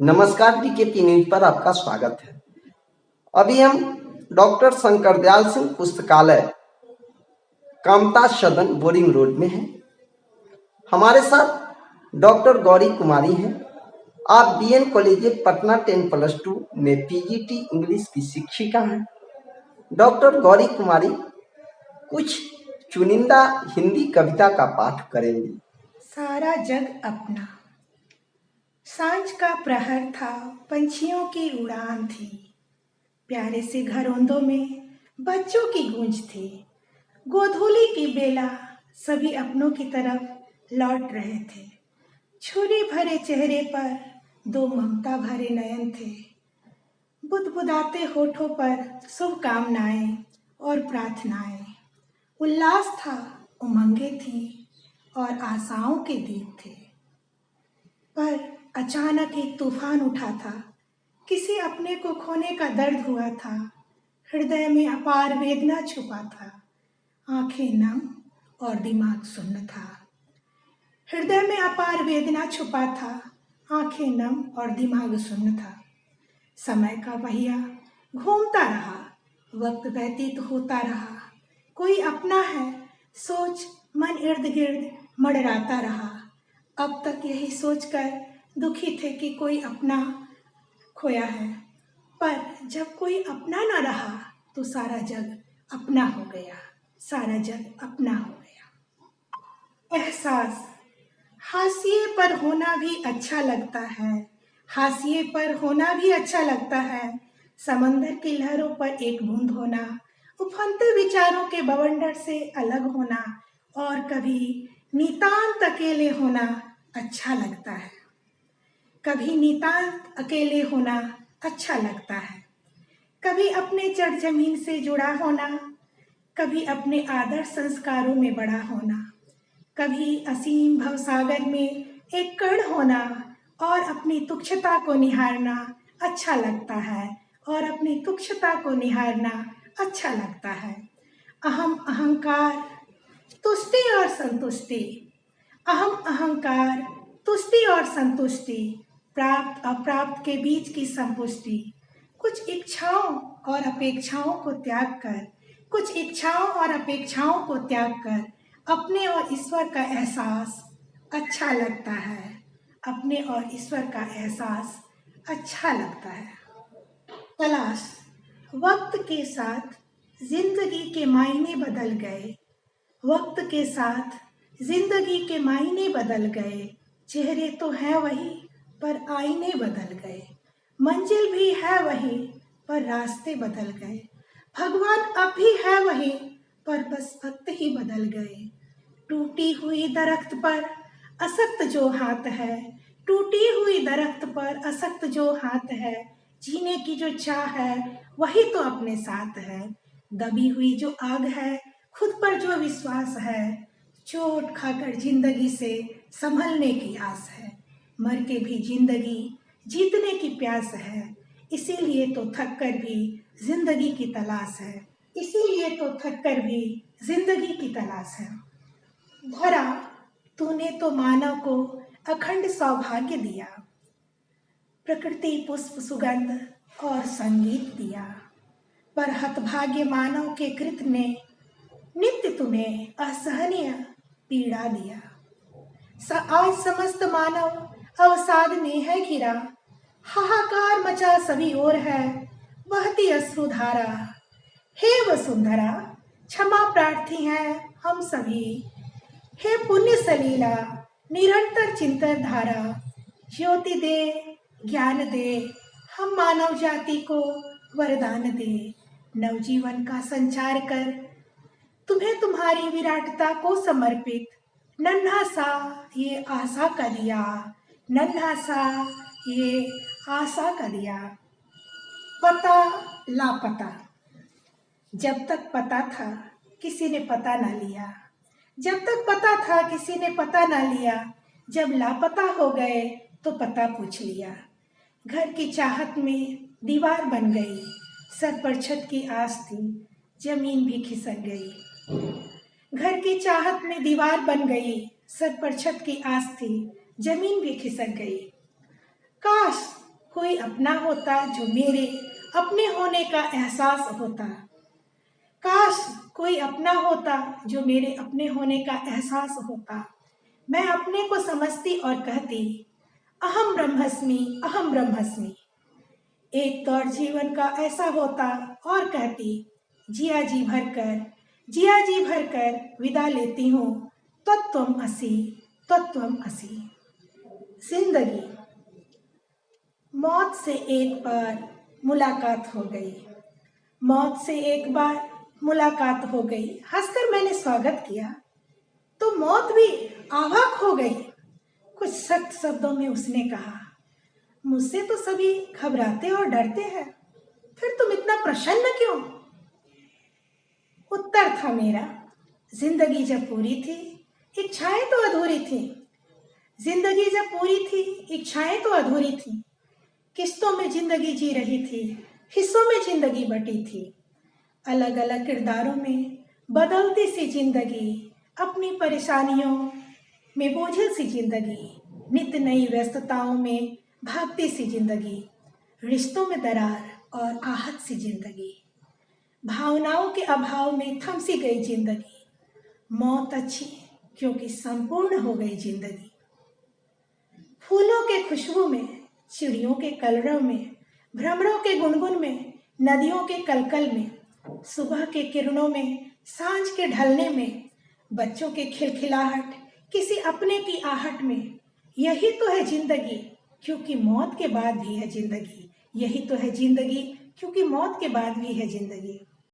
नमस्कार, DKP news पर आपका स्वागत है। अभी हम डॉक्टर शंकर दयाल सिंह पुस्तकालय, कामता सदन, बोरिंग रोड में हैं। हमारे साथ डॉक्टर गौरी कुमारी हैं। आप बीएन कॉलेज पटना 10+2 में पीजीटी इंग्लिश की शिक्षिका हैं। डॉक्टर गौरी कुमारी कुछ चुनिंदा हिंदी कविता का पाठ करेंगी। सारा जग अपना। सांझ का प्रहर था, पंछियों की उड़ान थी, प्यारे से घरौंदों में बच्चों की गूंज थी। गोधूली की बेला, सभी अपनों की तरफ लौट रहे थे। छुरी भरे चेहरे पर दो ममता भरे नयन थे। बुदबुदाते होठों पर शुभकामनाएं और प्रार्थनाएं। उल्लास था, उमंगे थी और आशाओं के दीप थे। पर अचानक एक तूफान उठा था, किसी अपने को खोने का दर्द हुआ था। हृदय में अपार वेदना छुपा था, आंखें नम और दिमाग सुन्न था। हृदय में अपार वेदना छुपा था, आंखें नम और दिमाग सुन्न था। समय का पहिया घूमता रहा, वक्त व्यतीत होता रहा। कोई अपना है, सोच मन इर्द गिर्द मडराता रहा। अब तक यही सोचकर दुखी थे कि कोई अपना खोया है, पर जब कोई अपना न रहा तो सारा जग अपना हो गया। सारा जग अपना हो गया। एहसास। हाशिए पर होना भी अच्छा लगता है, हाशिए पर होना भी अच्छा लगता है। समंदर की लहरों पर एक बूंद होना, उफनते विचारों के बवंडर से अलग होना और कभी नितांत अकेले होना अच्छा लगता है। कभी नितांत अकेले होना अच्छा लगता है। कभी अपने जड़ जमीन से जुड़ा होना, कभी अपने आदर्श संस्कारों में बड़ा होना, कभी असीम भवसागर में एक कण होना और अपनी तुच्छता को निहारना अच्छा लगता है। और अपनी तुच्छता को निहारना अच्छा लगता है। अहम अहंकार, तुष्टि और संतुष्टि। अहम अहंकार, तुष्टि और संतुष्टि, प्राप्त अप्राप्त के बीच की संपुष्टि। कुछ इच्छाओं और अपेक्षाओं को त्याग कर, कुछ इच्छाओं और अपेक्षाओं को त्याग कर अपने और ईश्वर का एहसास अच्छा लगता है। अपने और ईश्वर का एहसास अच्छा लगता है। तलाश। वक्त के साथ जिंदगी के मायने बदल गए, वक्त के साथ जिंदगी के मायने बदल गए। चेहरे तो हैं वही पर आईने बदल गए, मंजिल भी है वही पर रास्ते बदल गए। भगवान अब भी है वही पर बस भक्त ही बदल गए। टूटी हुई दरख्त पर असक्त जो हाथ है, टूटी हुई दरख्त पर असक्त जो हाथ है। जीने की जो चाह है वही तो अपने साथ है। दबी हुई जो आग है, खुद पर जो विश्वास है। चोट खाकर जिंदगी से संभलने की आस है, मर के भी जिंदगी जीतने की प्यास है। इसीलिए तो थक कर भी जिंदगी की तलाश है, इसीलिए तो थक कर भी जिंदगी की तलाश है। धरा, तूने तो मानव को अखंड सौभाग्य दिया, प्रकृति पुष्प सुगंध और संगीत दिया। पर हतभाग्य मानव के कृत ने नित्य तुम्हें असहनीय पीड़ा दिया। आज समस्त मानव अवसाद में है घिरा, हाहाकार मचा सभी ओर है बहती अश्रुधारा। हे वसुंधरा, क्षमा प्रार्थी हैं हम सभी। हे पुण्य सलीला, निरंतर चिंतन धारा। ज्योति दे, ज्ञान दे, हम मानव जाति को वरदान दे। नवजीवन का संचार कर, तुम्हें तुम्हारी विराटता को समर्पित। नन्हा सा ये आशा का दिया, नन्हा सा ये आशा का दिया। पता लापता। जब तक पता था किसी ने पता ना लिया, जब तक पता था किसी ने पता ना लिया। जब लापता हो गए तो पता पूछ लिया। घर की चाहत में दीवार बन गई, सर पर छत की आस थी, जमीन भी खिसक गई। घर की चाहत में दीवार बन गई, सर पर छत की आस थी, जमीन भी खिसक गई। काश कोई अपना होता जो मेरे अपने होने का एहसास होता। काश कोई अपना होता जो मेरे अपने होने का एहसास होता। मैं अपने को समझती और कहती, अहम ब्रह्मस्मि, अहम ब्रह्मस्मि। एक दौर जीवन का ऐसा होता और कहती, जिया जी भरकर, जिया जी भरकर विदा लेती हूँ, तत्त्वम असि, तत्त्वम असि। जिंदगी। मौत से एक बार मुलाकात हो गई, मौत से एक बार मुलाकात हो गई। हंसकर मैंने स्वागत किया तो मौत भी अवाक हो गई। कुछ सख्त शब्दों में उसने कहा, मुझसे तो सभी घबराते और डरते हैं, फिर तुम इतना प्रसन्न क्यों? उत्तर था मेरा, जिंदगी जब पूरी थी, इच्छाएं तो अधूरी थी। जिंदगी जब पूरी थी, इच्छाएं तो अधूरी थी। किस्तों में जिंदगी जी रही थी, हिस्सों में जिंदगी बटी थी। अलग अलग किरदारों में बदलती सी जिंदगी, अपनी परेशानियों में बोझिल सी जिंदगी, नित नई व्यस्तताओं में भागती सी जिंदगी, रिश्तों में दरार और आहत सी जिंदगी, भावनाओं के अभाव में थम सी गई जिंदगी। मौत अच्छी क्योंकि संपूर्ण हो गई जिंदगी। फूलों के खुशबू में, चिड़ियों के कलरव में, भ्रमरों के गुनगुन में, नदियों के कलकल में, सुबह के किरणों में, सांझ के ढलने में, बच्चों के खिलखिलाहट, किसी अपने की आहट में। यही तो है जिंदगी क्योंकि मौत के बाद भी है जिंदगी। यही तो है जिंदगी क्योंकि मौत के बाद भी है जिंदगी।